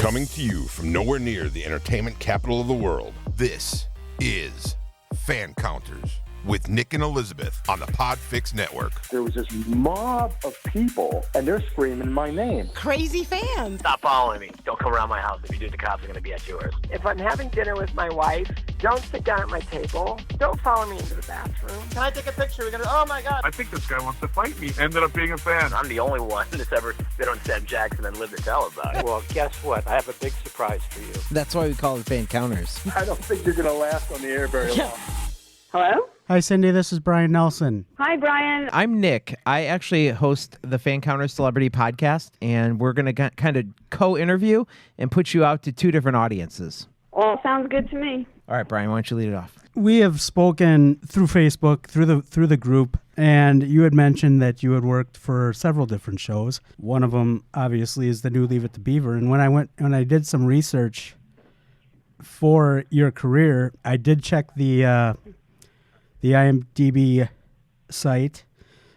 Coming to you from nowhere near the entertainment capital of the world, this is Fan Counters with Nick and Elizabeth on the Podfix Network. There was this mob of people, and they're screaming my name. Crazy fans. Stop following me. Don't come around my house. If you do, the cops are going to be at yours. If I'm having dinner with my wife, don't sit down at my table. Don't follow me into the bathroom. Can I take a picture? We're gonna. Oh my God. I think this guy wants to fight me. Ended up being a fan. I'm the only one that's ever been on Sam Jackson and lived to tell about it. Well, guess what? I have a big surprise for you. That's why we call it Fan Counters. I don't think you're going to last on the air very long. Hello? Hi, Cindy. This is Brian Nelson. Hi, Brian. I'm Nick. I actually host the Fan Counters Celebrity Podcast, and we're going to kind of co-interview and put you out to two different audiences. Well, sounds good to me. All right, Brian, why don't you lead it off? We have spoken through Facebook, through the group, and you had mentioned that you had worked for several different shows. One of them, obviously, is the new Leave It to Beaver. And when I did some research for your career, I did check the IMDb site.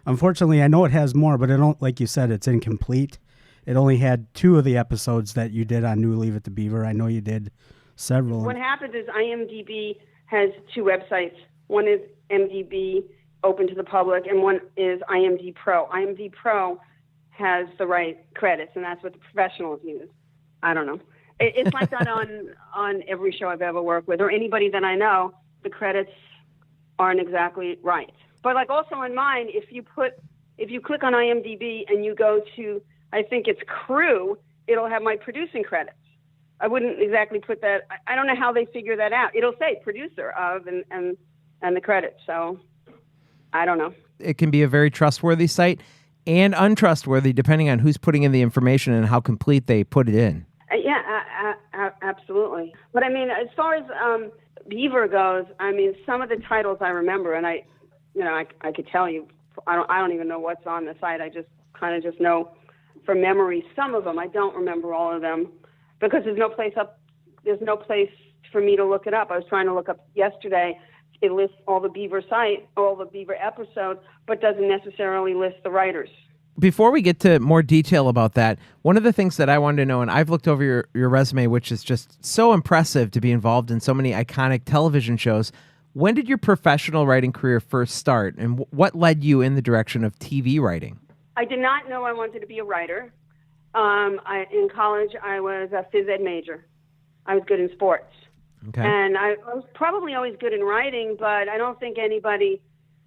Unfortunately, I know it has more, but like you said, it's incomplete. It only had 2 of the episodes that you did on New Leave It to Beaver. I know you did several. What happens is IMDb has 2 websites. One is MDB, open to the public, and one is IMDb Pro. IMDb Pro has the right credits, and that's what the professionals use. I don't know. It's like that on every show I've ever worked with, or anybody that I know. The credits aren't exactly right. But like also in mine, if you click on IMDb and you go to, I think it's crew, it'll have my producing credits. I wouldn't exactly put that. I don't know how they figure that out. It'll say producer of and the credits. So I don't know. It can be a very trustworthy site and untrustworthy depending on who's putting in the information and how complete they put it in. Absolutely. But I mean, as far as Beaver goes, I mean, some of the titles I remember, and I could tell you, I don't even know what's on the site. I just kind of just know from memory some of them. I don't remember all of them because there's no place for me to look it up. I was trying to look up yesterday. It lists all the Beaver episodes, but doesn't necessarily list the writers. Before we get to more detail about that, one of the things that I wanted to know, and I've looked over your resume, which is just so impressive to be involved in so many iconic television shows. When did your professional writing career first start, and what led you in the direction of TV writing? I did not know I wanted to be a writer. In college, I was a phys ed major. I was good in sports. Okay. And I was probably always good in writing, but I don't think anybody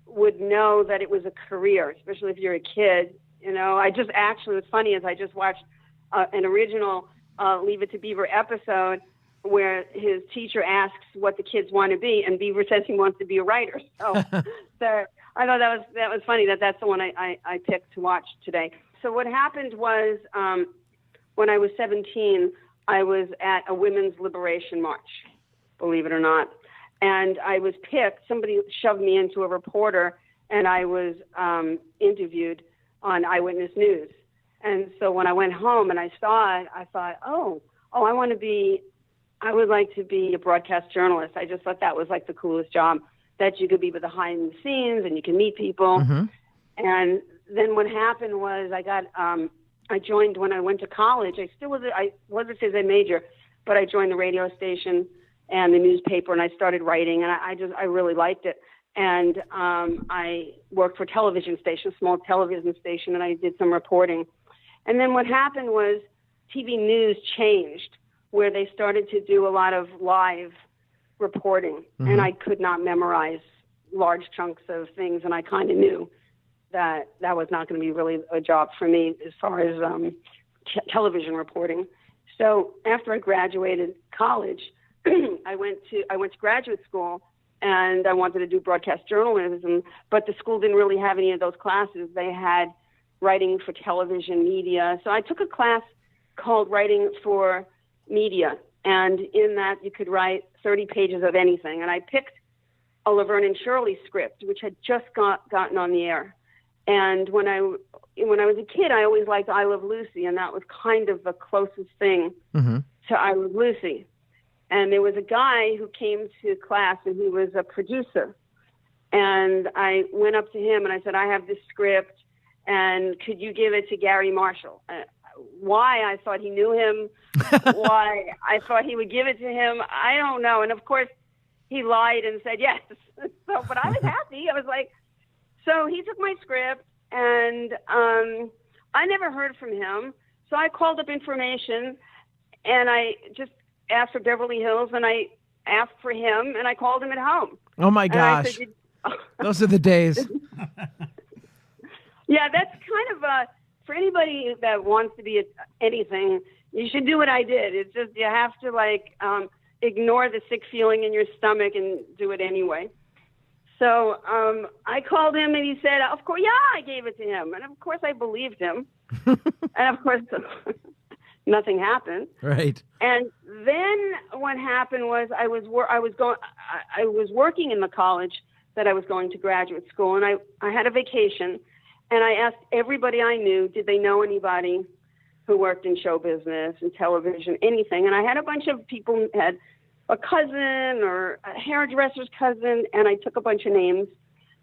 would know that it was a career, especially if you're a kid. You know, what's funny is I just watched an original Leave It to Beaver episode where his teacher asks what the kids want to be, and Beaver says he wants to be a writer. So, I thought that was funny that's the one I picked to watch today. So what happened was when I was 17, I was at a women's liberation march, believe it or not. And I was picked. Somebody shoved me into a reporter, and I was interviewed on Eyewitness News. And so when I went home and I saw it, I thought, I would like to be a broadcast journalist. I just thought that was like the coolest job, that you could be behind the scenes and you can meet people. Mm-hmm. And then what happened was I joined when I went to college. I was a phys ed major, but I joined the radio station and the newspaper, and I started writing, and I really liked it. And I worked for a television station, small television station, and I did some reporting. And then what happened was TV news changed, where they started to do a lot of live reporting. Mm-hmm. And I could not memorize large chunks of things, and I kind of knew that was not going to be really a job for me as far as television reporting. So after I graduated college, I went to graduate school, and I wanted to do broadcast journalism, but the school didn't really have any of those classes. They had writing for television, media. So I took a class called Writing for Media, and in that you could write 30 pages of anything. And I picked a Laverne and Shirley script, which had just gotten on the air. And when I was a kid, I always liked I Love Lucy, and that was kind of the closest thing mm-hmm. to I Love Lucy. And there was a guy who came to class, and he was a producer. And I went up to him, and I said, I have this script, and could you give it to Gary Marshall, why I thought he knew him, why I thought he would give it to him. I don't know. And of course, he lied and said yes. So, but I was happy. I was like, so he took my script, and I never heard from him. So I called up information, and I just asked for Beverly Hills, and I asked for him, and I called him at home. Oh my gosh. Said, those are the days. Yeah, that's kind of for anybody that wants to be anything, you should do what I did. It's just you have to ignore the sick feeling in your stomach and do it anyway. So I called him, and he said, of course, yeah, I gave it to him. And of course I believed him. And of course nothing happened. Right. And then what happened was I was working in the college that I was going to graduate school, and I had a vacation, and I asked everybody I knew, did they know anybody who worked in show business and television, anything. And I had a bunch of people who had a cousin or a hairdresser's cousin, and I took a bunch of names.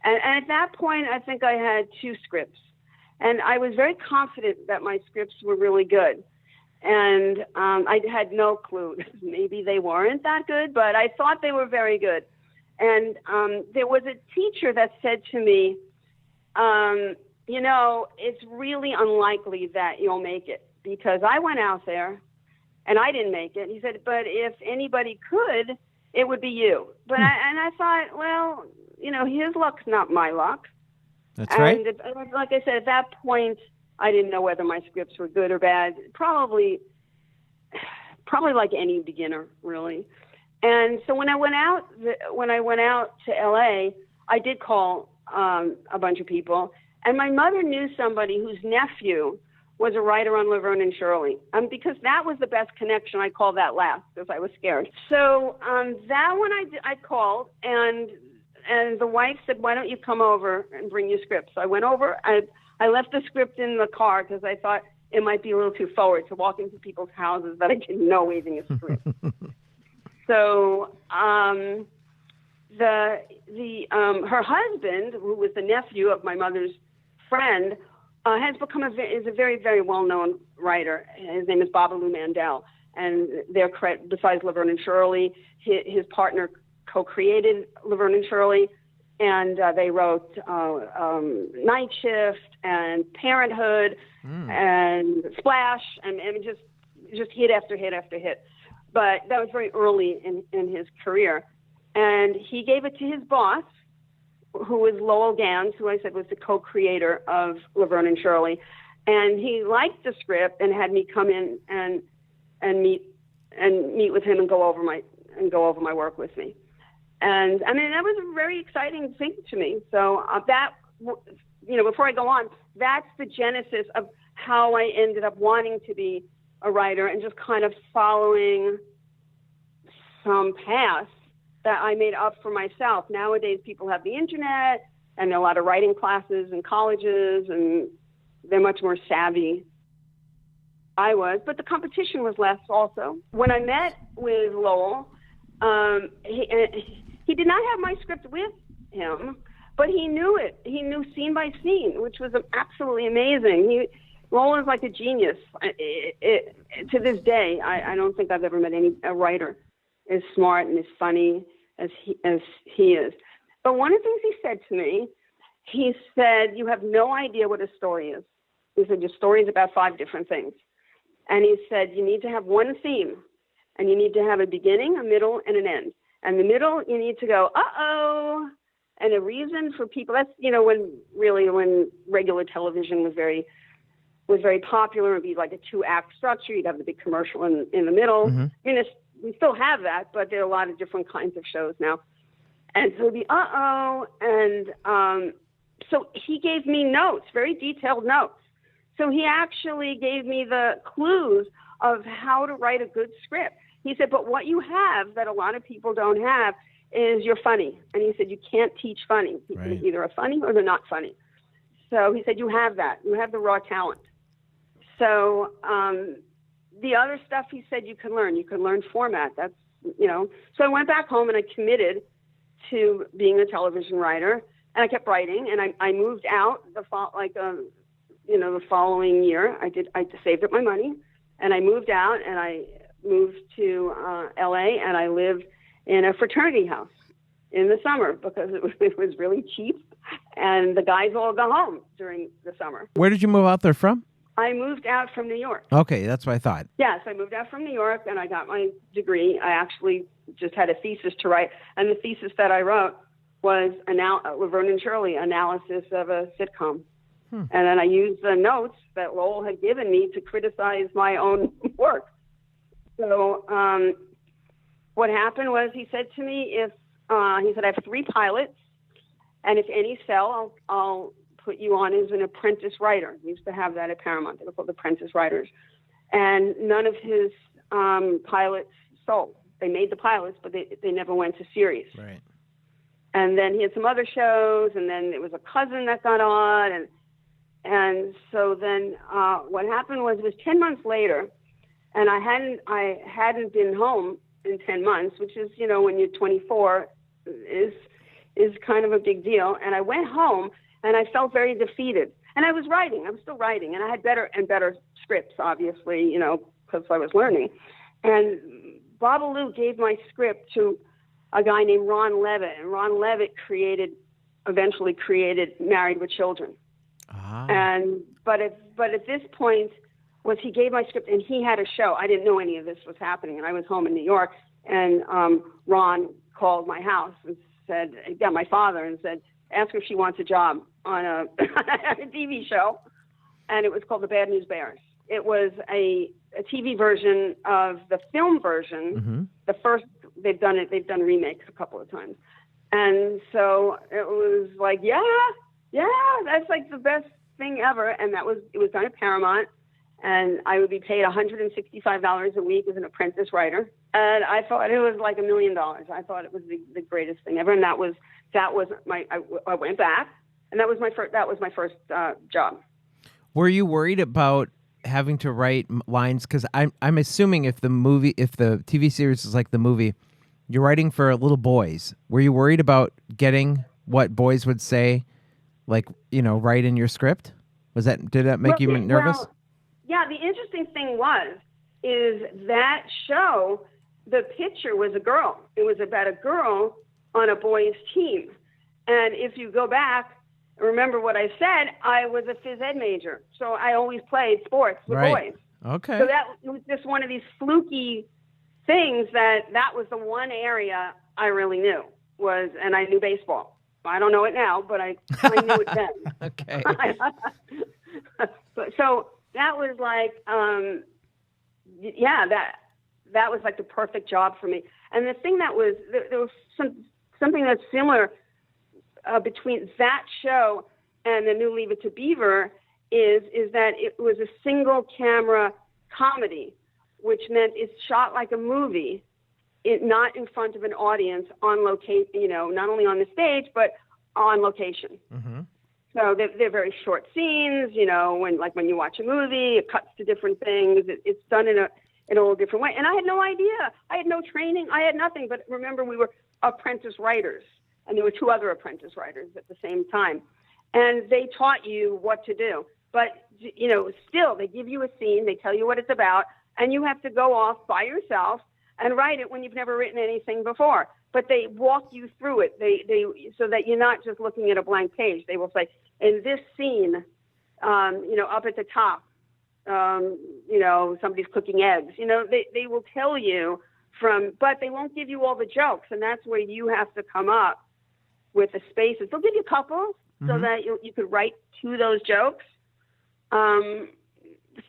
And at that point, I think I had 2 scripts. And I was very confident that my scripts were really good. And I had no clue. Maybe they weren't that good, but I thought they were very good. And there was a teacher that said to me, it's really unlikely that you'll make it, because I went out there and I didn't make it. He said, but if anybody could, it would be you. But I thought, well, his luck's not my luck. That's right. And like I said, at that point, I didn't know whether my scripts were good or bad. Probably like any beginner, really. And so when I went out to LA, I did call a bunch of people, and my mother knew somebody whose nephew was a writer on Laverne and Shirley. Because that was the best connection, I called that last because I was scared. So that one I called, and the wife said, why don't you come over and bring your script? So I went over. I left the script in the car because I thought it might be a little too forward to walk into people's houses that I didn't know waving a script. So her husband, who was the nephew of my mother's friend, is a very, very well-known writer. His name is Babalu Mandel. And besides Laverne and Shirley, his partner co-created Laverne and Shirley, and they wrote Night Shift and Parenthood and Splash, and just hit after hit after hit. But that was very early in his career. And he gave it to his boss, who was Lowell Gans, who I said was the co-creator of Laverne and Shirley. And he liked the script and had me come in and meet with him and go over my work with me. And I mean, that was a very exciting thing to me. So before I go on, that's the genesis of how I ended up wanting to be a writer and just kind of following some paths that I made up for myself. Nowadays, people have the internet, and there are a lot of writing classes in colleges, and they're much more savvy. I was, but the competition was less also. When I met with Lowell, he did not have my script with him, but he knew it. He knew scene by scene, which was absolutely amazing. Lowell is like a genius. To this day, I don't think I've ever met a writer as smart and as funny as he is. But one of the things he said to me, he said, you have no idea what a story is. He said, your story is about 5 different things. And he said, you need to have one theme, and you need to have a beginning, a middle, and an end. And the middle, you need to go, uh-oh, and a reason for people. That's, when regular television was very popular. It would be like a 2-act structure. You'd have the big commercial in the middle. Mm-hmm. We still have that, but there are a lot of different kinds of shows now. And so the and so he gave me notes, very detailed notes. So he actually gave me the clues of how to write a good script. He said, but what you have that a lot of people don't have is you're funny. And he said, you can't teach funny. People either are funny or they're not funny. So he said, you have that. You have the raw talent. So the other stuff he said you can learn. You can learn format. That's, So I went back home and I committed to being a television writer. And I kept writing. And I moved out the following year, I saved up my money, and I moved out, and I moved to L.A., and I lived in a fraternity house in the summer because it was really cheap, and the guys all go home during the summer. Where did you move out there from? I moved out from New York. Okay, that's what I thought. Yes, I moved out from New York, and I got my degree. I actually just had a thesis to write, and the thesis that I wrote was Laverne and Shirley, analysis of a sitcom. And then I used the notes that Lowell had given me to criticize my own work. So what happened was he said to me, I have 3 pilots, and if any sell, I'll put you on as an apprentice writer. We used to have that at Paramount. They were called apprentice writers. And none of his pilots sold. They made the pilots, but they never went to series. Right. And then he had some other shows, and then it was a cousin that got on, and so then what happened was it was 10 months later, and I hadn't been home in 10 months, which is, when you're 24 is kind of a big deal. And I went home, and I felt very defeated. And I was still writing, and I had better and better scripts, obviously, because I was learning. And Babalu gave my script to a guy named Ron Levitt, and Ron Levitt eventually created Married with Children. But at this point was he gave my script, and he had a show. I didn't know any of this was happening, and I was home in New York, and Ron called my house and got my father and said, ask her if she wants a job on a TV show, and it was called The Bad News Bears. It was a TV version of the film version. Mm-hmm. The first they've done remakes a couple of times, and so it was like, yeah, that's like the best thing ever. And it was done at Paramount, and I would be paid $165 a week as an apprentice writer, and I thought it was like $1 million. I thought it was the greatest thing ever, and that was I went back, and that was my first job. Were you worried about having to write lines? Because I'm assuming if the TV series is like the movie, you're writing for little boys. Were you worried about getting what boys would say, like, right in your script? Did that make you nervous? Well, yeah, the interesting thing is that show, the picture was a girl. It was about a girl on a boys' team. And if you go back, remember what I said, I was a phys ed major. So I always played sports with boys. Okay. So that was just one of these fluky things that was the one area I really knew and I knew baseball. I don't know it now, but I knew it then. Okay. So that was like, that was like the perfect job for me. And the thing there was something that's similar between that show and the new Leave It to Beaver is that it was a single camera comedy, which meant it's shot like a movie. Not in front of an audience on location, not only on the stage, but on location. Mm-hmm. So they're very short scenes, when you watch a movie, it cuts to different things. It's done in a little different way. And I had no idea. I had no training. I had nothing. But remember, we were apprentice writers, and there were 2 other apprentice writers at the same time. And they taught you what to do. But, still, they give you a scene, they tell you what it's about, and you have to go off by yourself and write it when you've never written anything before. But they walk you through it. They so that you're not just looking at a blank page. They will say, in this scene, up at the top, somebody's cooking eggs. They will tell you but they won't give you all the jokes, and that's where you have to come up with the spaces. They'll give you a couple so that you could write to those jokes.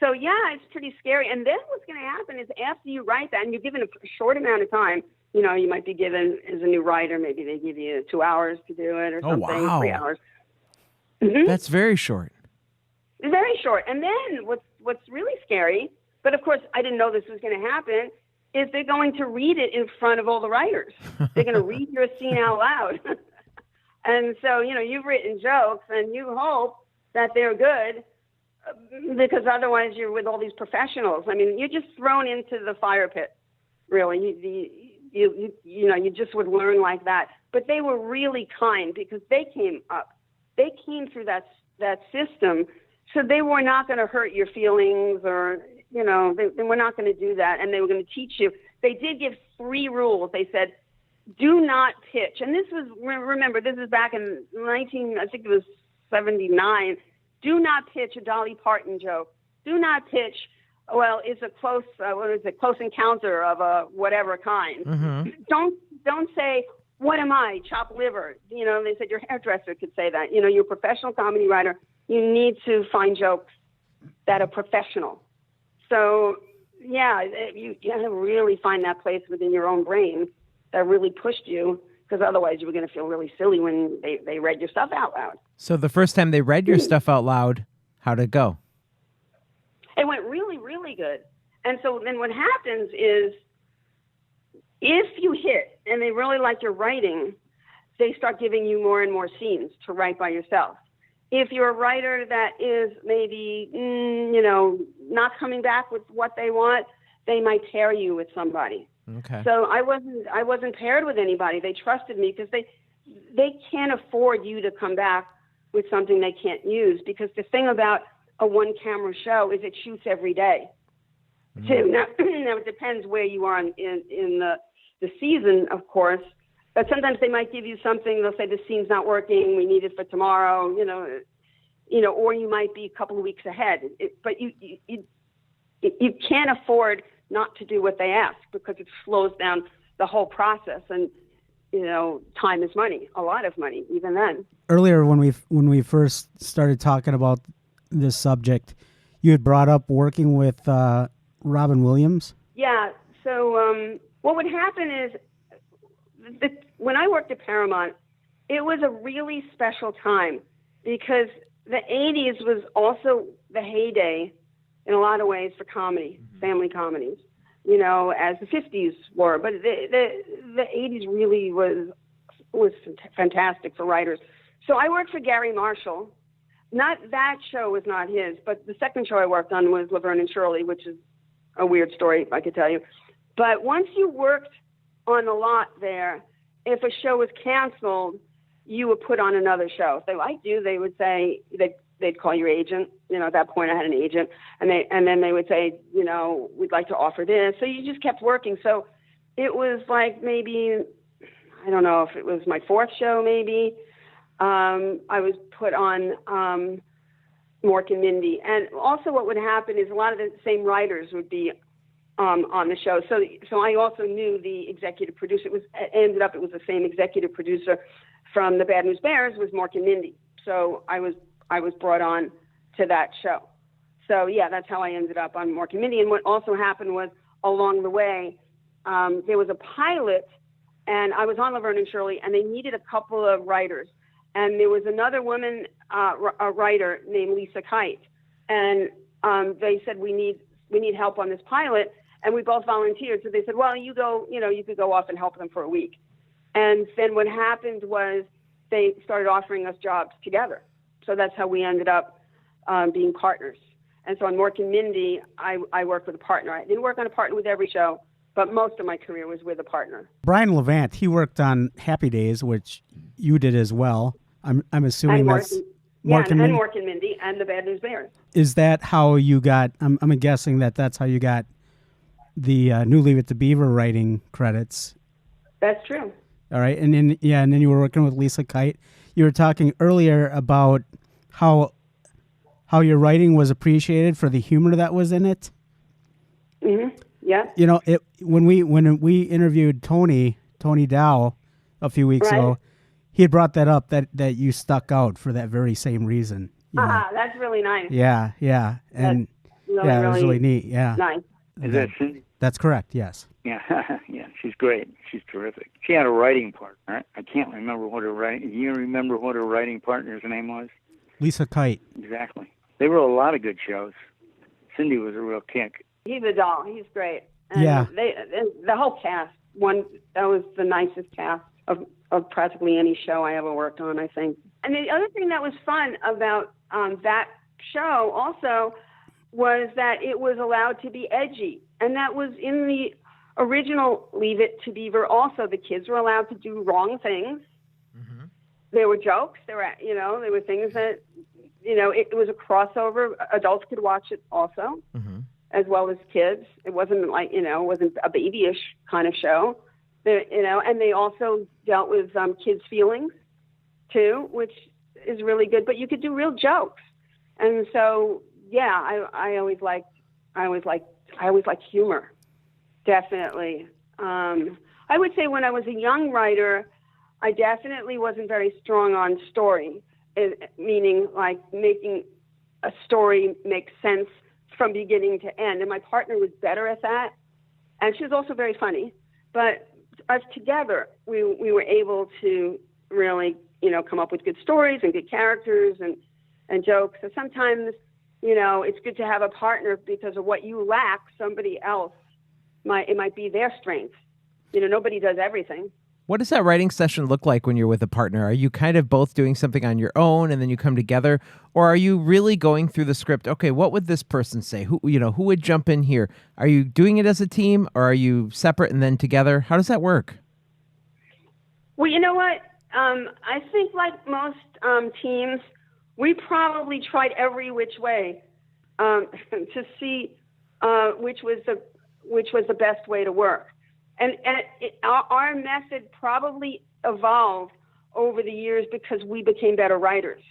So yeah, it's pretty scary. And then what's going to happen is after you write that, and you're given a short amount of time, you might be given as a new writer, maybe they give you 2 hours to do it or something, wow. 3 hours. Mm-hmm. That's very short. Very short. And then what's really scary, but of course I didn't know this was going to happen, is they're going to read it in front of all the writers. They're going to read your scene out loud. And so, you've written jokes and you hope that they're good, because otherwise you're with all these professionals. I mean, you're just thrown into the fire pit, really. You just would learn like that. But they were really kind because they came up. They came through that system So they were not going to hurt your feelings, or, you know, they were not going to do that. And they were going to teach you. They did give 3 rules. They said, do not pitch. And this was, remember, this is back in 79. Do not pitch a Dolly Parton joke. Do not pitch, well, it's a close encounter of a whatever kind. Mm-hmm. Don't say, what am I, chopped liver? You know, they said your hairdresser could say that. You know, you're a professional comedy writer. You need to find jokes that are professional. So, yeah, you got to really find that place within your own brain that really pushed you, because otherwise you were going to feel really silly when they read your stuff out loud. So the first time they read your stuff out loud, how'd it go? It went really, really good. And so then what happens is, if you hit and they really like your writing, they start giving you more and more scenes to write by yourself. If you're a writer that is maybe, you know, not coming back with what they want, they might pair you with somebody. Okay. So I wasn't paired with anybody. They trusted me because they can't afford you to come back with something they can't use, because the thing about a one-camera show is it shoots every day, too. Now, it depends where you are in the season, of course, but sometimes they might give you something. They'll say, the scene's not working, we need it for tomorrow, you know, or you might be a couple of weeks ahead. But you can't afford not to do what they ask, because it slows down the whole process. And, you know, time is money, a lot of money, even then. Earlier, when we first started talking about this subject, you had brought up working with Robin Williams. Yeah. So what would happen is, when I worked at Paramount, it was a really special time, because the 80s was also the heyday in a lot of ways for comedy, family comedies, you know, as the 50s were. But the 80s really was fantastic for writers. So I worked for Gary Marshall. Not that show was not his, but the second show I worked on was Laverne and Shirley, which is a weird story, I could tell you. But once you worked on a lot there, if a show was canceled, you were put on another show. If they liked you, they would say, they'd call your agent. You know, at that point I had an agent, and then they would say, you know, we'd like to offer this. So you just kept working. So it was like, maybe, I don't know if it was my 4th show, maybe. I was put on Mork and Mindy. And also what would happen is a lot of the same writers would be on the show. So I also knew the executive producer. It was the same executive producer from The Bad News Bears was Mork and Mindy. So I was brought on to that show. So yeah, that's how I ended up on Mork and Mindy. And what also happened was, along the way, there was a pilot, and I was on Laverne and Shirley, and they needed a couple of writers. And there was another woman, a writer named Lisa Kite, and they said, we need help on this pilot, and we both volunteered. So they said, well, you could go off and help them for a week. And then what happened was they started offering us jobs together. So that's how we ended up being partners. And so on Mork and Mindy, I worked with a partner. I didn't work on a partner with every show, but most of my career was with a partner. Brian Levant, he worked on Happy Days, which you did as well. I'm assuming that's Mork and Mindy and The Bad News Bears. Is that how you got? I'm guessing that's how you got the New Leave It to Beaver writing credits. That's true. All right, and then you were working with Lisa Kite. You were talking earlier about how your writing was appreciated for the humor that was in it. Mm-hmm. Yeah. You know, when we interviewed Tony Dow a few weeks ago, he had brought that up that you stuck out for that very same reason. That's really nice. Yeah, and it was really neat. Yeah, nice. Is that Cindy? That's correct. Yes. Yeah, yeah, she's great. She's terrific. She had a writing partner. I can't remember what her writing. You remember what her writing partner's name was? Lisa Kite. Exactly. They wrote a lot of good shows. Cindy was a real kick. He's a doll. He's great. And yeah. The whole cast. That was the nicest cast of practically any show I ever worked on, I think. And the other thing that was fun about that show also was that it was allowed to be edgy. And that was in the original Leave It to Beaver also. The kids were allowed to do wrong things. Mm-hmm. There were jokes. There were things that, it was a crossover. Adults could watch it also, as well as kids. It wasn't like, it wasn't a babyish kind of show, and they also dealt with kids' feelings too, which is really good. But you could do real jokes. And so, yeah, I always liked humor. Definitely. I would say when I was a young writer, I definitely wasn't very strong on story, meaning like making a story make sense from beginning to end. And my partner was better at that. And she was also very funny. But us together, we were able to really, come up with good stories and good characters and jokes. So sometimes, it's good to have a partner because of what you lack, somebody else it might be their strength. Nobody does everything. What does that writing session look like when you're with a partner? Are you kind of both doing something on your own and then you come together? Or are you really going through the script? Okay, what would this person say? Who would jump in here? Are you doing it as a team or are you separate and then together? How does that work? Well, you know what? I think like most teams, we probably tried every which way to see which was the best way to work. And our method probably evolved over the years because we became better writers.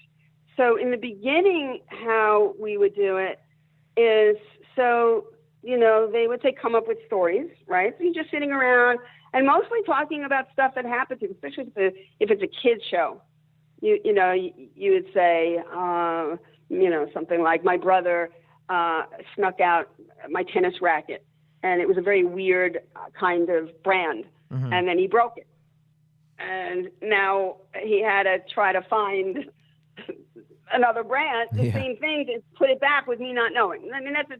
So in the beginning, how we would do it is, they would say, come up with stories, right? So you're just sitting around and mostly talking about stuff that happened to you, especially if it's a kid's show. You would say, something like, my brother snuck out my tennis racket. And it was a very weird kind of brand. And then he broke it. And now he had to try to find another brand, the same thing, to put it back with me not knowing. I mean, that's a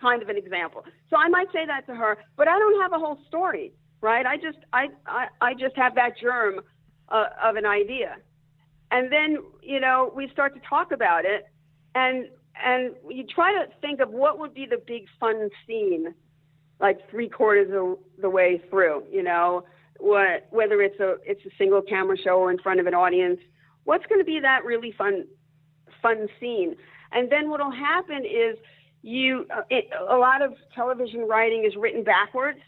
kind of an example. So I might say that to her, but I don't have a whole story, right? I just have that germ of an idea. And then, we start to talk about it. And you try to think of what would be the big fun scene, like 3/4 of the way through, whether it's a single camera show or in front of an audience, what's going to be that really fun scene? And then what'll happen is a lot of television writing is written backwards.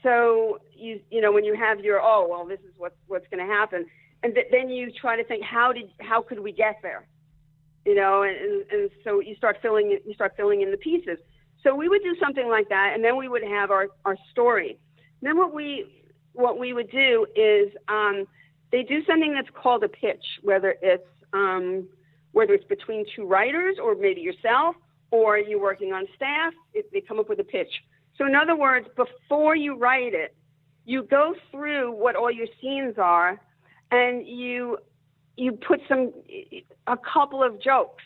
So when you have your, this is what's going to happen. And then you try to think, how could we get there? And so you start filling in the pieces. So we would do something like that, and then we would have our story. Then what we would do is they do something that's called a pitch, whether it's between two writers or maybe yourself or you're working on staff. They come up with a pitch. So in other words, before you write it, you go through what all your scenes are, and you put a couple of jokes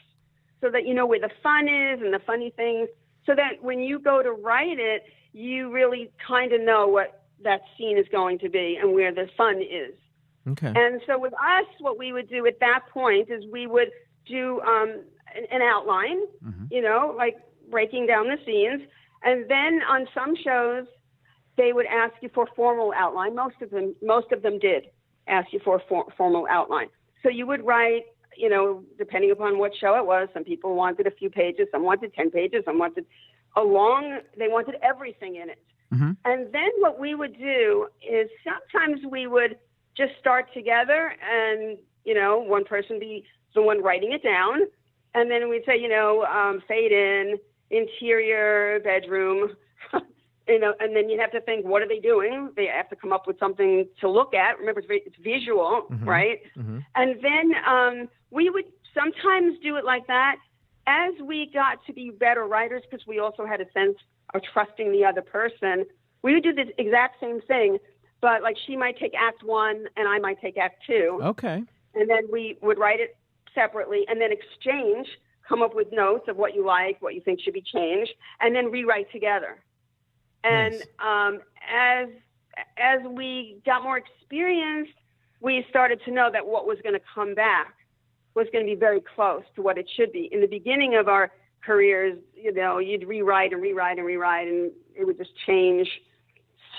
so that you know where the fun is and the funny things, so that when you go to write it, you really kind of know what that scene is going to be and where the fun is. Okay. And so with us, what we would do at that point is we would do an outline, like breaking down the scenes. And then on some shows, they would ask you for a formal outline. Most of them did ask you for a formal outline. So you would write, depending upon what show it was. Some people wanted a few pages, some wanted 10 pages, some wanted they wanted everything in it. And then what we would do is sometimes we would just start together and, one person be the one writing it down. And then we'd say, fade in, interior bedroom, and then you have to think, what are they doing? They have to come up with something to look at. Remember, it's visual, right? And then we would sometimes do it like that. As we got to be better writers, because we also had a sense of trusting the other person, we would do the exact same thing, but like she might take act 1 and I might take act 2. Okay. And then we would write it separately and then exchange, come up with notes of what you like, what you think should be changed, and then rewrite together. And nice. As we got more experienced, we started to know that what was going to come back was going to be very close to what it should be. In the beginning of our careers, you'd rewrite and rewrite and rewrite, and it would just change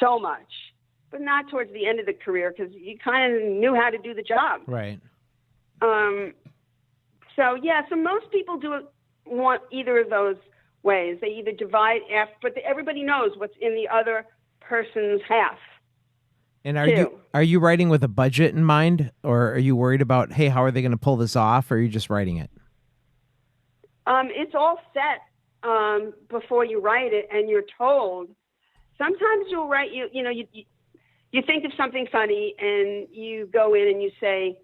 so much. But not towards the end of the career, because you kind of knew how to do the job. Right. So most people want either of those ways. They either divide but everybody knows what's in the other person's half. And are you writing with a budget in mind, or are you worried about, hey, how are they going to pull this off, or are you just writing it? It's all set before you write it, and you're told. Sometimes you'll write you think of something funny, and you go in and you say,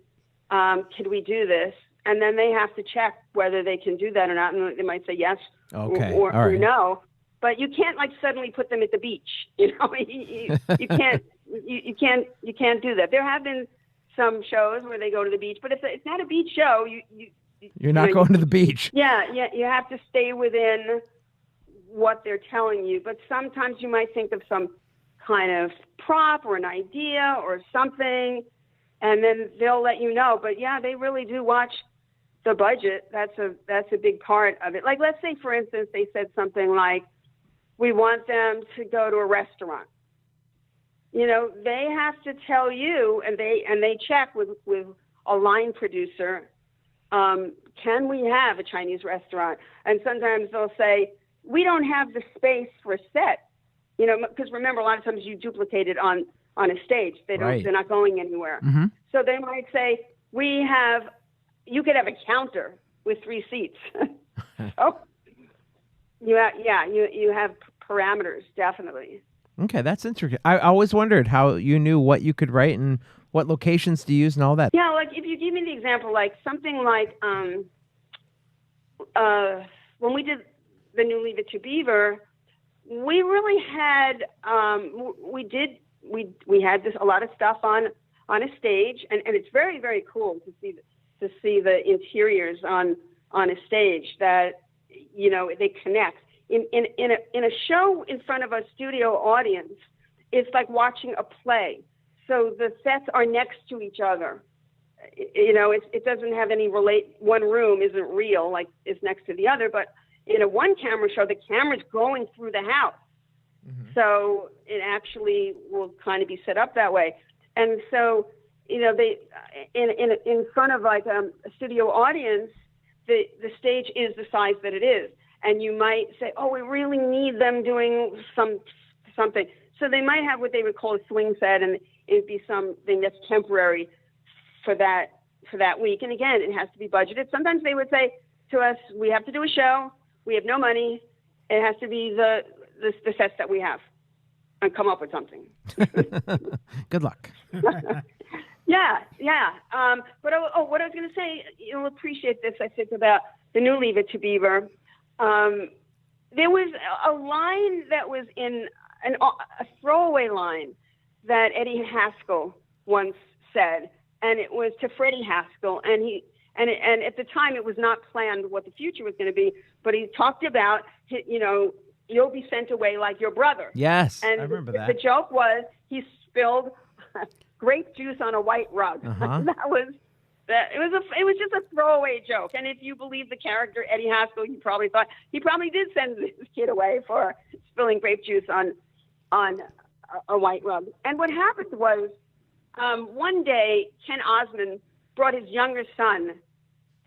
"Can we do this?" And then they have to check whether they can do that or not, and they might say yes or no. But you can't suddenly put them at the beach. You can't. You can't do that. There have been some shows where they go to the beach, but if it's not a beach show, you're not going to the beach. Yeah, you have to stay within what they're telling you. But sometimes you might think of some kind of prop or an idea or something, and then they'll let you know. But yeah, they really do watch the budget. That's a big part of it. Like, let's say, for instance, they said something like, "We want them to go to a restaurant." They have to tell you, and they check with a line producer, can we have a Chinese restaurant? And sometimes they'll say, we don't have the space for a set, because remember, a lot of times you duplicate it on a stage. They're not going anywhere. Mm-hmm. So they might say, you could have a counter with 3 seats. You have parameters, definitely. Okay, that's interesting. I always wondered how you knew what you could write and what locations to use and all that. Yeah, like if you give me the example, like something like when we did the new Leave It to Beaver, we really had we had a lot of stuff on a stage, and it's very, very cool to see the interiors on a stage that they connect. In a show in front of a studio audience, it's like watching a play. So the sets are next to each other. It doesn't have any one room isn't real, like it's next to the other. But in a one camera show, the camera's going through the house. Mm-hmm. So it actually will kind of be set up that way. And so, they in front of like a studio audience, the stage is the size that it is. And you might say, oh, we really need them doing something. So they might have what they would call a swing set, and it'd be something that's temporary for that week. And again, it has to be budgeted. Sometimes they would say to us, we have to do a show. We have no money. It has to be the sets that we have, and come up with something. Good luck. Yeah. But what I was going to say, you'll appreciate this, I think, about the new Leave It to Beaver. There was a line that was in a throwaway line that Eddie Haskell once said, and it was to Freddie Haskell, and at the time it was not planned what the future was going to be, but he talked about, you'll be sent away like your brother. Yes, and I remember that. The joke was he spilled grape juice on a white rug. Uh-huh. It was just a throwaway joke. And if you believe the character Eddie Haskell, you probably thought he probably did send this kid away for spilling grape juice on a white rug. And what happened was one day Ken Osmond brought his younger son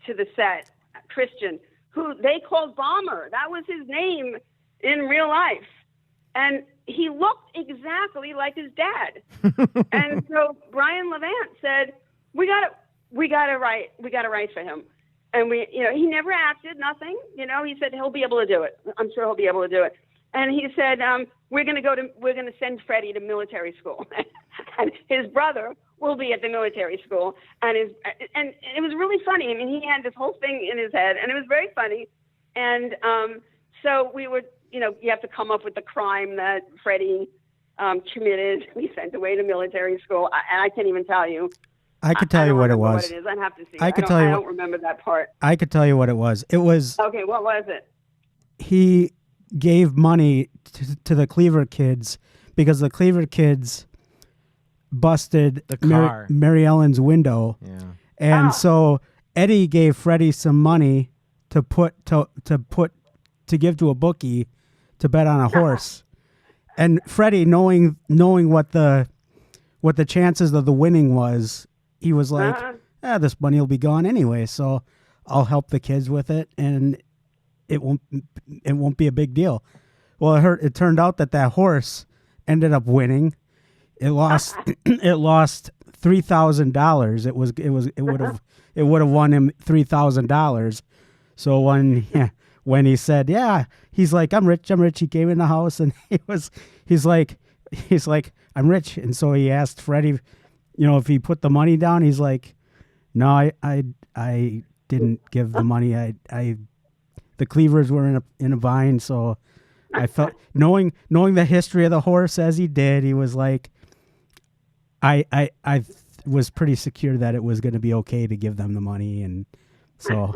to the set, Christian, who they called Bomber. That was his name in real life. And he looked exactly like his dad. And so Brian Levant said, we gotta write for him. And he never acted, nothing. He said he'll be able to do it. I'm sure he'll be able to do it. And he said, we're going to send Freddie to military school. And his brother will be at the military school. And it was really funny. I mean, he had this whole thing in his head, and it was very funny. And so we would, you have to come up with the crime that Freddie committed. We sent away to military school. And I can't even tell you. I could tell you what it was. What it is. I'd have to see. I don't remember that part. I could tell you what it was. It was. Okay, what was it? He gave money to the Cleaver kids because the Cleaver kids busted the car. Mary Ellen's window. Yeah. And so Eddie gave Freddie some money to give to a bookie to bet on a horse. And Freddie, knowing what the chances of the winning was, he was like, this money will be gone anyway. So I'll help the kids with it, and it won't be a big deal. Well, it turned out that horse ended up winning. It lost $3,000. It would have won him $3,000. So when he said, yeah, he's like, I'm rich. He came in the house and he's like, I'm rich. And so he asked Freddie, if he put the money down. He's like, no, I didn't give the money. The cleavers were in a bind. So I felt knowing the history of the horse as he did, he was like, I was pretty secure that it was going to be okay to give them the money. And so,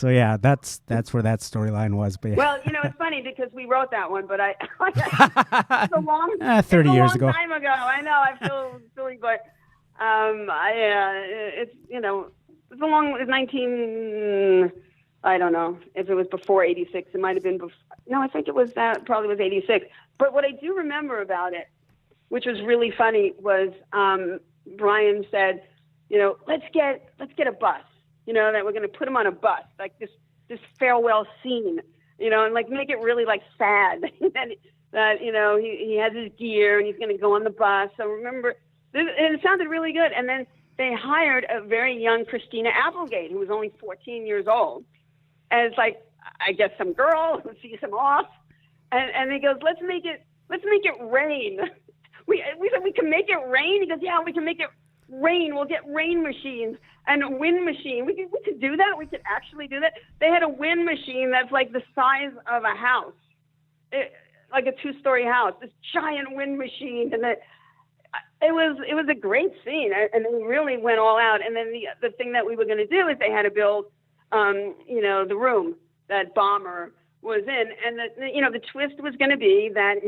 yeah, that's where that storyline was. But yeah. Well, it's funny because we wrote that one, but it's a long 30 years ago. Time ago. I know. I feel silly, but it's it's a long. It's 19. I don't know if it was before 86. It might have been before. No, I think it was that. Probably was 86. But what I do remember about it, which was really funny, was Brian said, let's get a bus. That we're going to put him on a bus, like this farewell scene, and like make it really like sad that he has his gear and he's going to go on the bus. So remember, it sounded really good. And then they hired a very young Christina Applegate, who was only 14 years old, and it's like, I guess some girl who sees him off, and he goes, let's make it rain. We said we can make it rain. He goes, yeah, we can make it rain. We'll get rain machines and a wind machine. We could do that. We could actually do that. They had a wind machine that's like the size of a house, like a 2-story house. This giant wind machine, and it was a great scene, and they really went all out. And then the thing that we were going to do is they had to build, the room that Bomber was in, and the twist was going to be that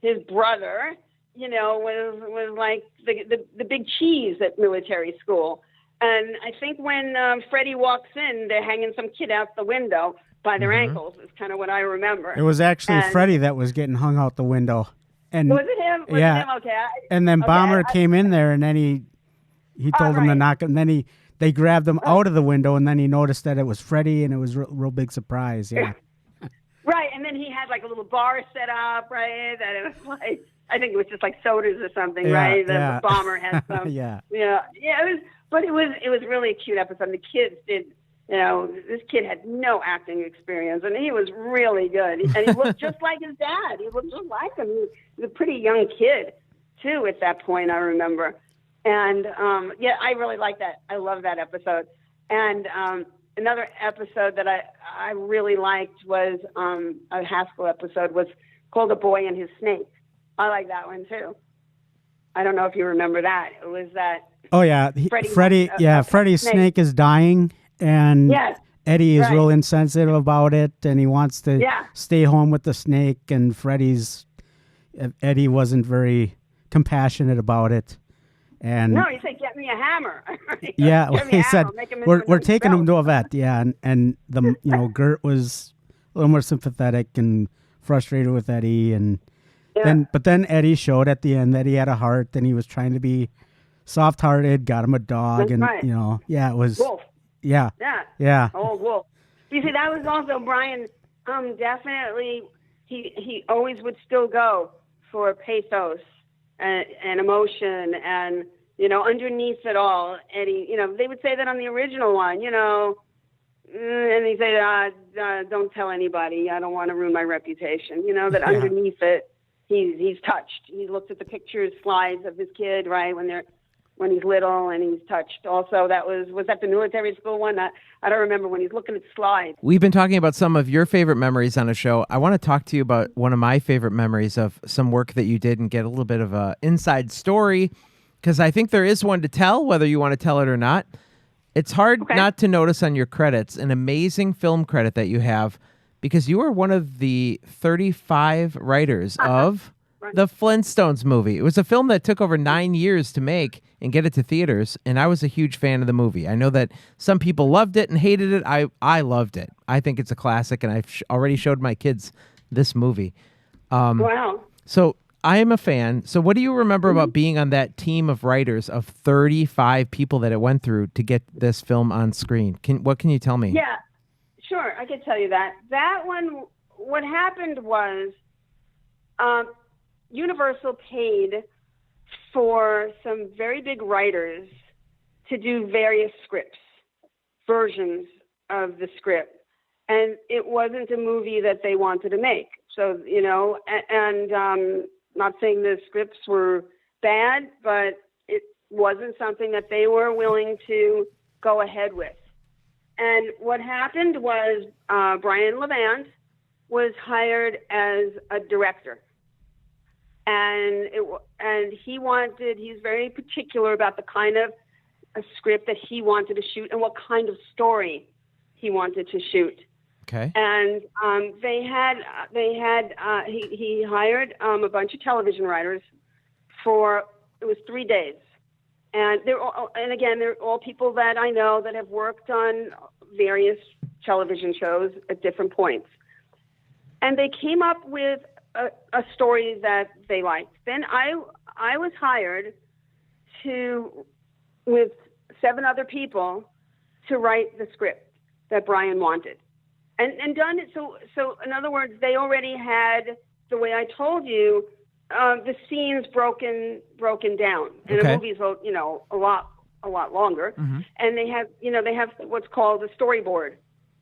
his brother, was like the big cheese at military school. And I think when Freddie walks in, they're hanging some kid out the window by their ankles. Is kind of what I remember. It was actually Freddie that was getting hung out the window. And was it him? Was it him? Okay. And then Bomber came in there, and then he told him to knock him. Then they grabbed him out of the window, and then he noticed that it was Freddie, and it was a real big surprise. Yeah. Right, and then he had like a little bar set up, right? That it was like, I think it was just like sodas or something, right? The Bomber had some. Yeah. It was really a cute episode. And the kids did, this kid had no acting experience, and he was really good. And he looked just like his dad. He looked just like him. He was a pretty young kid, too, at that point, I remember. And, I really like that. I love that episode. And another episode that I really liked was a Haskell episode, was called A Boy and His Snake. I like that one, too. I don't know if you remember that. It was that. Oh, yeah. Freddie's snake is dying, and Eddie is real insensitive about it, and he wants to stay home with the snake, and Eddie wasn't very compassionate about it. And no, he said, "Get me a hammer." He said, "We're taking him to a vet." Yeah, and the Gert was a little more sympathetic and frustrated with Eddie, and then Eddie showed at the end that he had a heart, and he was trying to be soft-hearted. Got him a dog, That's right. It was Wolf. Yeah. Old Wolf. You see, that was also Brian. Definitely, he always would still go for pathos and emotion, and underneath it all, Eddie, they would say that on the original one, and they say, don't tell anybody, I don't want to ruin my reputation, that underneath it, he's touched. He looks at the pictures, slides of his kid, right, when he's little, and he's touched. Also, was that the military school one? I don't remember, when he's looking at slides. We've been talking about some of your favorite memories on a show. I want to talk to you about one of my favorite memories of some work that you did and get a little bit of a inside story, because I think there is one to tell, whether you want to tell it or not. It's hard not to notice on your credits an amazing film credit that you have, because you were one of the 35 writers of the Flintstones movie. It was a film that took over 9 years to make and get it to theaters, and I was a huge fan of the movie. I know that some people loved it and hated it. I loved it. I think it's a classic, and I've already showed my kids this movie. Wow. So I am a fan. So what do you remember about being on that team of writers of 35 people that it went through to get this film on screen? What can you tell me? Yeah, sure. I could tell you that. That one, what happened was Universal paid for some very big writers to do various scripts, versions of the script. And it wasn't a movie that they wanted to make. So, not saying the scripts were bad, but it wasn't something that they were willing to go ahead with. And what happened was Brian Laverne was hired as a director. And he's very particular about the kind of a script that he wanted to shoot and what kind of story he wanted to shoot. Okay. And he hired a bunch of television writers it was 3 days. And they're all people that I know that have worked on various television shows at different points. And they came up with a story that they liked. Then I was hired with 7 other people to write the script that Brian wanted. And done it. So in other words, they already had, the way I told you, the scenes broken down. And the movie's a lot longer. Mm-hmm. And they have what's called a storyboard,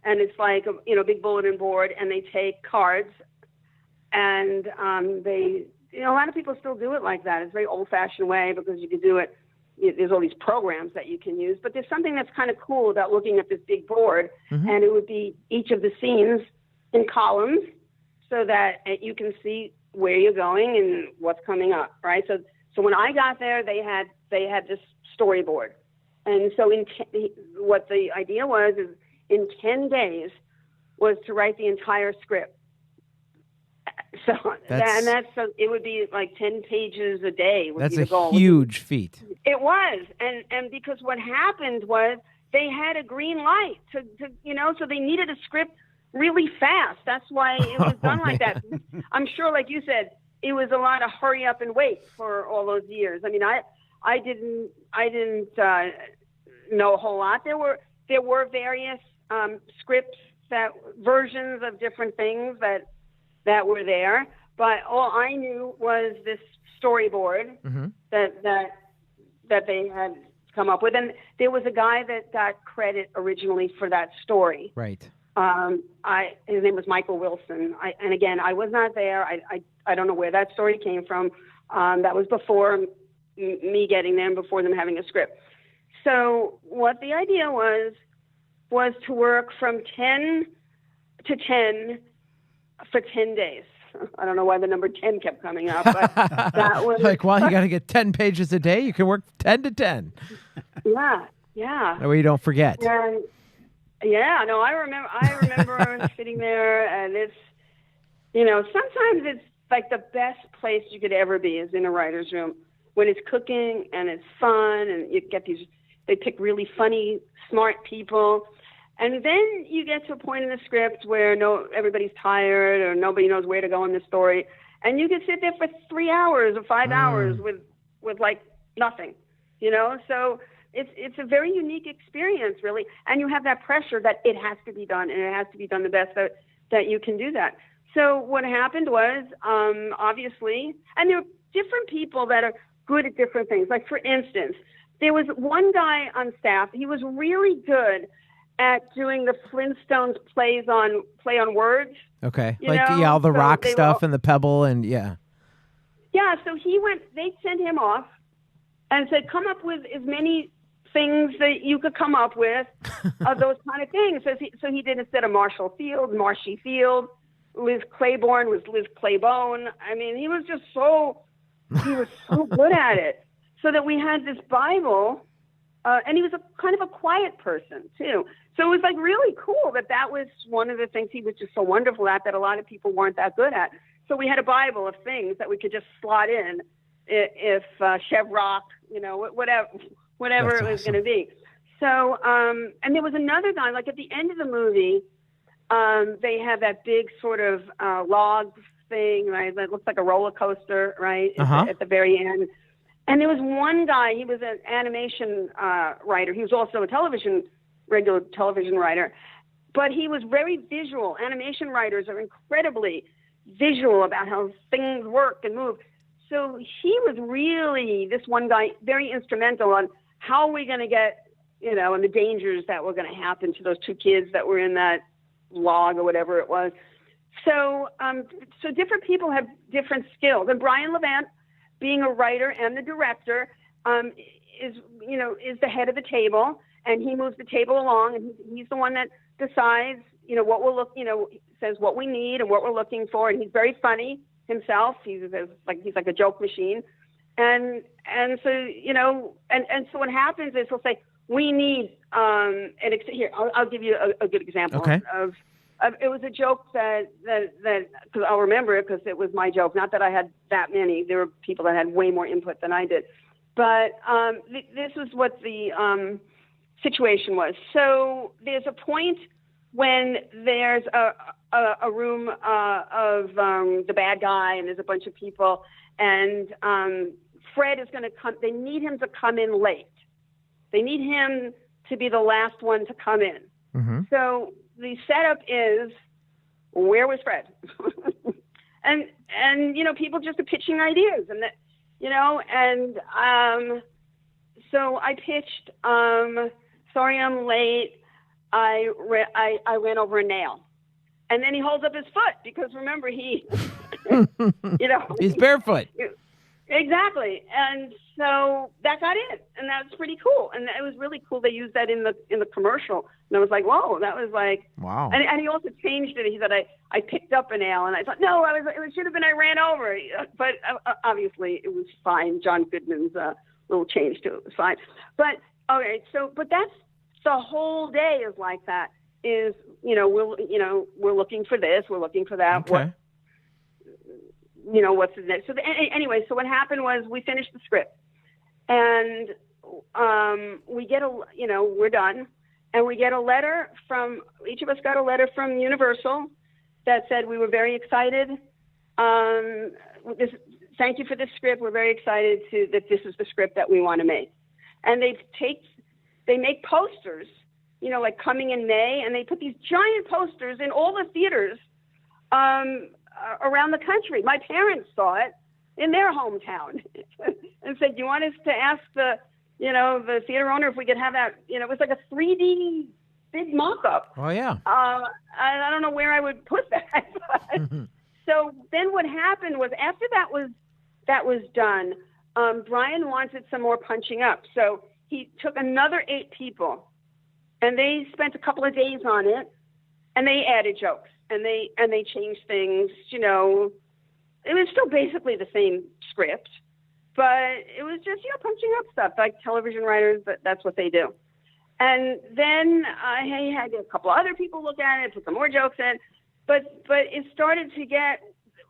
and it's like a big bulletin board, and they take cards, and a lot of people still do it like that. It's a very old-fashioned way because you could do it. There's all these programs that you can use, but there's something that's kind of cool about looking at this big board, mm-hmm. and it would be each of the scenes in columns so that you can see where you're going and what's coming up, right? So when I got there, they had this storyboard, and so what the idea was is in 10 days was to write the entire script. So it would be like 10 pages a day. Would that's be the goal. A huge feat. It was, and because what happened was they had a green light to so they needed a script really fast. That's why it was done like that. I'm sure, like you said, it was a lot of hurry up and wait for all those years. I mean, I didn't know a whole lot. There were various scripts, versions of different things that were there, but all I knew was this storyboard mm-hmm. that they had come up with, and there was a guy that got credit originally for that story. Right. His name was Michael Wilson. And again, I was not there. I don't know where that story came from. That was before me getting there and before them having a script. So what the idea was to work from 10 to 10 for 10 days. I don't know why the number 10 kept coming up, but that was... you got to get 10 pages a day. You can work 10 to 10. Yeah. That way you don't forget. And, I remember sitting there, and it's, sometimes it's like the best place you could ever be is in a writer's room when it's cooking and it's fun, and you get they pick really funny, smart people. And then you get to a point in the script where everybody's tired or nobody knows where to go in the story, and you can sit there for 3 hours or 5 hours with like nothing, So it's a very unique experience, really, and you have that pressure that it has to be done, and it has to be done the best that you can do that. So what happened was, obviously, and there are different people that are good at different things. Like for instance, there was one guy on staff. He was really good at doing the Flintstones play on words. Okay. All the rock stuff and the pebble and yeah. Yeah, so they sent him off and said, come up with as many things that you could come up with of those kind of things. So he did, instead of Marshall Field, Marshy Field. Liz Claiborne was Liz Claybone. I mean, he was so good at it. So that we had this Bible, and he was a kind of a quiet person too. So it was like really cool that was one of the things he was just so wonderful at that a lot of people weren't that good at. So we had a Bible of things that we could just slot in if Chev Rock, whatever it was going to be. So, and there was another guy, like at the end of the movie, they have that big sort of log thing, right? That looks like a roller coaster, right? Uh-huh. At the very end. And there was one guy, he was an animation writer. He was also a regular television writer. But he was very visual. Animation writers are incredibly visual about how things work and move. So he was really, this one guy, very instrumental on how we're going to get, and the dangers that were going to happen to those two kids that were in that log or whatever it was. So so different people have different skills. And Brian Levant, being a writer and the director, is the head of the table, and he moves the table along, and he's the one that decides, what we'll look, says what we need and what we're looking for. And he's very funny himself. He's like a joke machine. And so, and so what happens is he'll say, we need, here, I'll give you a good example of it was a joke that because I'll remember it because it was my joke. Not that I had that many. There were people that had way more input than I did. But this was what the situation was. So there's a point when there's a room of the bad guy, and there's a bunch of people, and Fred is going to come. They need him to come in late. They need him to be the last one to come in. Mm-hmm. So the setup is, where was Fred? and people just are pitching ideas, and that, so I pitched, sorry I'm late, I ran over a nail. And then he holds up his foot because remember he, he's barefoot. Exactly. And so that got in, and that's pretty cool. And it was really cool. They used that in the commercial. And I was like, whoa, that was like, wow. And he also changed it. He said, I picked up a nail, and I thought, no, it should have been I ran over. But obviously it was fine. John Goodman's little change to it was fine. But okay. But that's the whole day is like that is, we're looking for this. We're looking for that. Okay. What's the next? So anyway, so what happened was we finished the script, and we get we're done, and we get a letter from each of us got a letter from Universal that said we were very excited. Thank you for this script. We're very excited that this is the script that we want to make, and they make posters, like coming in May, and they put these giant posters in all the theaters. Around the country. My parents saw it in their hometown and said, "You want us to ask the theater owner if we could have that?" It was like a 3D big mock-up. Oh yeah. I don't know where I would put that. So then what happened was after that was done, Brian wanted some more punching up. So he took another 8 people, and they spent a couple of days on it, and they added jokes. And they changed things, it was still basically the same script, but it was just, punching up stuff like television writers, that's what they do. And then I had a couple other people look at it, put some more jokes in, but it started to get,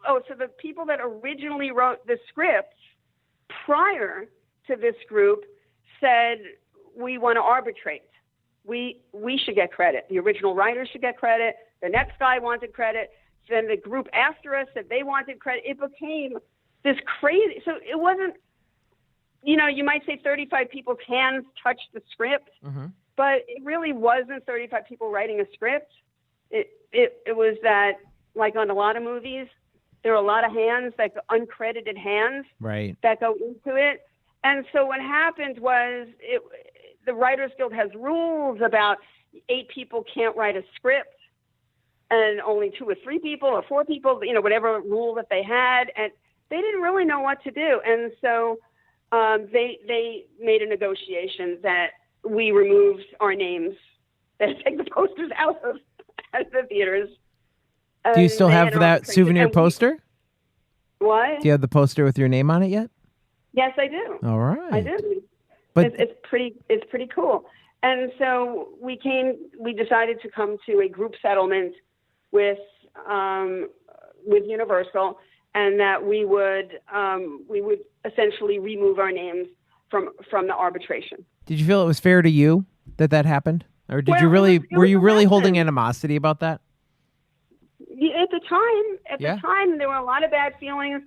so the people that originally wrote the script prior to this group said, we want to arbitrate. We should get credit. The original writers should get credit. The next guy wanted credit. Then the group after us said they wanted credit. It became this crazy. So it wasn't, you might say 35 people's hands touched the script, but it really wasn't 35 people writing a script. It was that, like on a lot of movies, there are a lot of hands, like uncredited hands, right, that go into it. And so what happened was the Writers Guild has rules about 8 people can't write a script, and only 2 or 3 people or 4 people, whatever rule that they had, and they didn't really know what to do. And so they made a negotiation that we removed our names, that take the posters out of the theaters. Do you still have that souvenir poster? What? Do you have the poster with your name on it yet? Yes, I do. All right. I do. But it's pretty cool. And so we decided to come to a group settlement with Universal, and that we would essentially remove our names from the arbitration. Did you feel it was fair to you that happened, or were you really holding animosity about that? At the time, there were a lot of bad feelings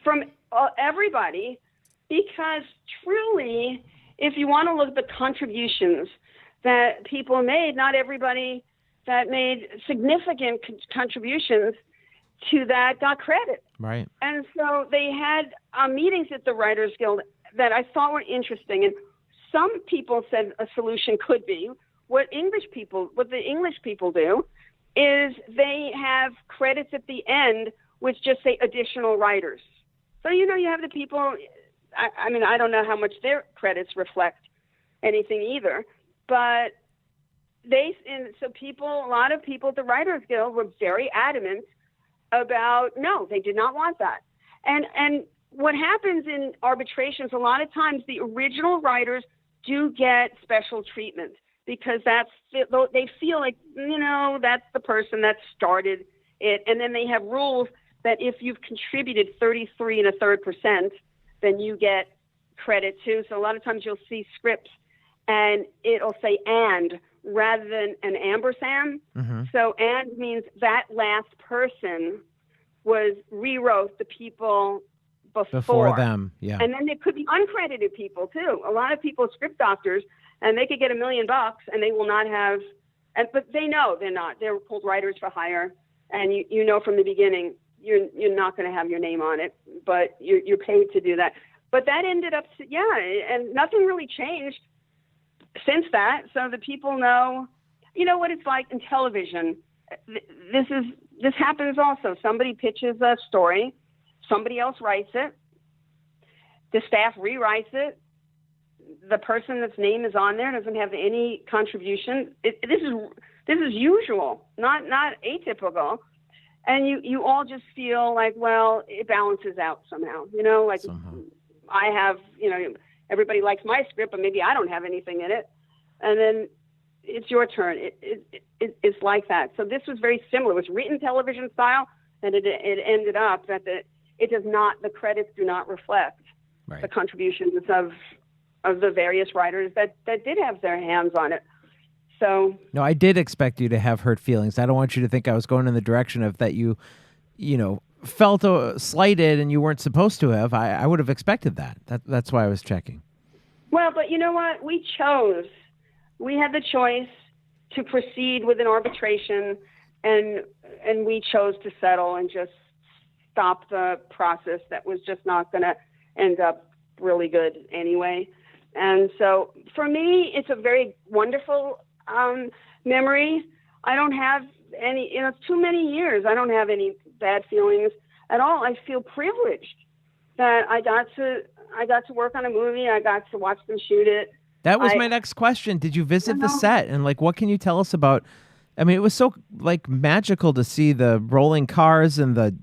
from everybody, because truly, if you want to look at the contributions that people made, not everybody that made significant contributions to that got credit. Right. And so they had meetings at the Writers Guild that I thought were interesting. And some people said a solution could be what the English people do is they have credits at the end which just say additional writers. So, you have the people, I mean, I don't know how much their credits reflect anything either, but a lot of people at the Writers Guild were very adamant about, no, they did not want that. And what happens in arbitrations, a lot of times the original writers do get special treatment because they feel like, that's the person that started it. And then they have rules that if you've contributed 33 1/3%, then you get credit too. So a lot of times you'll see scripts and it'll say "and" rather than an ampersand. Mm-hmm. So "and" means that last person rewrote the people before them. Yeah. And then there could be uncredited people too. A lot of people, script doctors, and they could get $1 million and they will not have, but they know they're not. They're called writers for hire. And you know from the beginning, you're not going to have your name on it, but you're paid to do that. But that ended up, and nothing really changed since that. So the people know what it's like in television. This happens also. Somebody pitches a story, somebody else writes it, the staff rewrites it. The person that's name is on there doesn't have any contribution. This is usual, not atypical. And you all just feel like, well, it balances out somehow, Somehow. I have, everybody likes my script, but maybe I don't have anything in it. And then it's your turn. It's like that. So this was very similar. It was written television style, and it ended up that the credits do not reflect the contributions of the various writers that did have their hands on it. So no, I did expect you to have hurt feelings. I don't want you to think I was going in the direction of that you felt slighted and you weren't supposed to have. I would have expected that. That's why I was checking. Well, but you know what? We had the choice to proceed with an arbitration, and we chose to settle and just stop the process that was just not going to end up really good anyway. And so for me, it's a very wonderful memory. I don't have any, it's too many years. I don't have any bad feelings at all. I feel privileged that I got to work on a movie. I got to watch them shoot it. That was my next question. Did you visit the set? And what can you tell us about, I mean, it was so magical to see the rolling cars and the,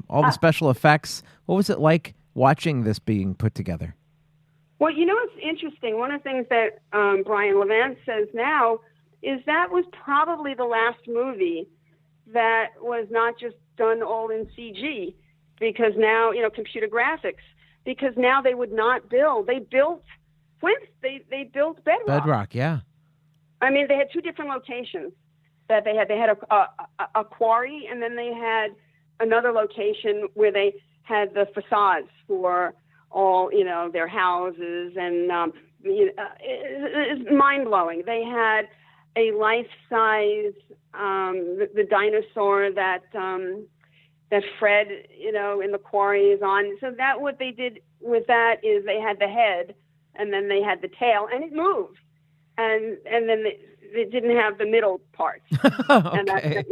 all the special effects. What was it like watching this being put together? Well, it's interesting. One of the things that Brian Laverne says now is that was probably the last movie that was not just done all in CG, because now, computer graphics, because now they would not build. They built they built Bedrock. Bedrock, yeah. I mean, they had two different locations that they had. They had a quarry, and then they had another location where they had the facades for all, their houses, and it's mind-blowing. They had a life-size, the dinosaur that Fred, in the quarry is on. So that what they did with that is they had the head, and then they had the tail, and it moved, and then they didn't have the middle parts. Okay. And that,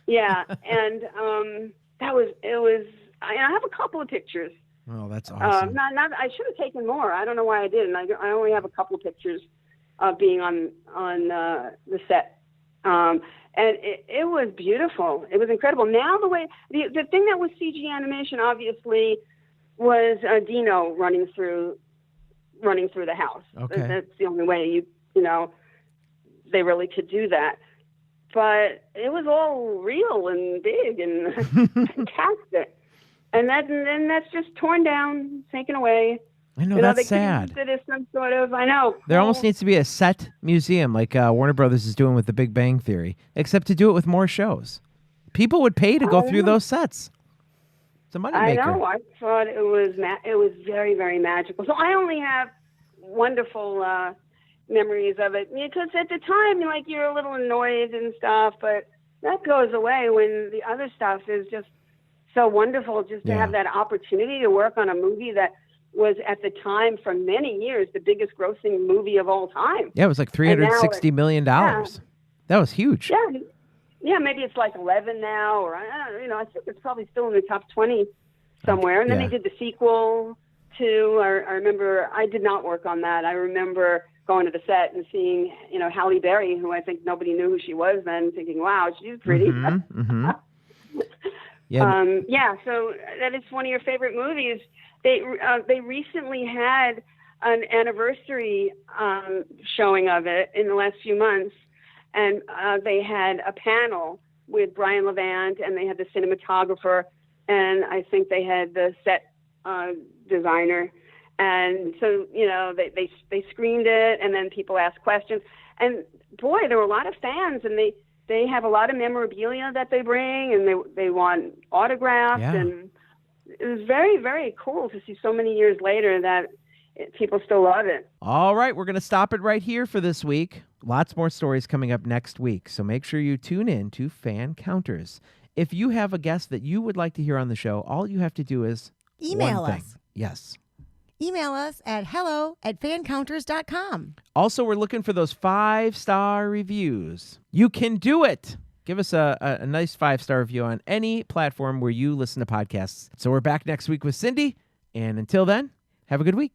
yeah, and it was. I have a couple of pictures. Oh, that's awesome. I should have taken more. I don't know why I didn't. I only have a couple of pictures of being on the set. And it was beautiful. It was incredible. Now the thing that was CG animation obviously was Dino running through the house. Okay. That's the only way they really could do that. But it was all real and big and fantastic. And then that's just torn down, taken away. I know, that's sad. It is some sort of, I know. There almost needs to be a set museum like Warner Brothers is doing with The Big Bang Theory, except to do it with more shows. People would pay to go through those sets. It's a moneymaker. I know. I thought it was very, very magical. So I only have wonderful memories of it, because at the time, like, you're a little annoyed and stuff, but that goes away when the other stuff is just so wonderful. Just to have that opportunity to work on a movie that was at the time, for many years, the biggest grossing movie of all time. Yeah, it was like $360 million. That was huge. Yeah, maybe it's like 11 now, or I think it's probably still in the top 20 somewhere. And then they did the sequel too. I remember, I did not work on that. I remember going to the set and seeing, Halle Berry, who I think nobody knew who she was then, thinking, wow, she's pretty. So that is one of your favorite movies. They recently had an anniversary showing of it in the last few months, and they had a panel with Brian Levant, and they had the cinematographer, and I think they had the set designer. And so, they screened it, and then people asked questions. And boy, there were a lot of fans, and they have a lot of memorabilia that they bring, and they want autographs. And it was very, very cool to see so many years later that people still love it. All right, we're going to stop it right here for this week. Lots more stories coming up next week, so make sure you tune in to Fan Counters. If you have a guest that you would like to hear on the show, all you have to do is email one thing. us. Yes. Email us at hello@fancounters.com. Also, we're looking for those 5-star reviews. You can do it. Give us a nice 5-star review on any platform where you listen to podcasts. So we're back next week with Cindy. And until then, have a good week.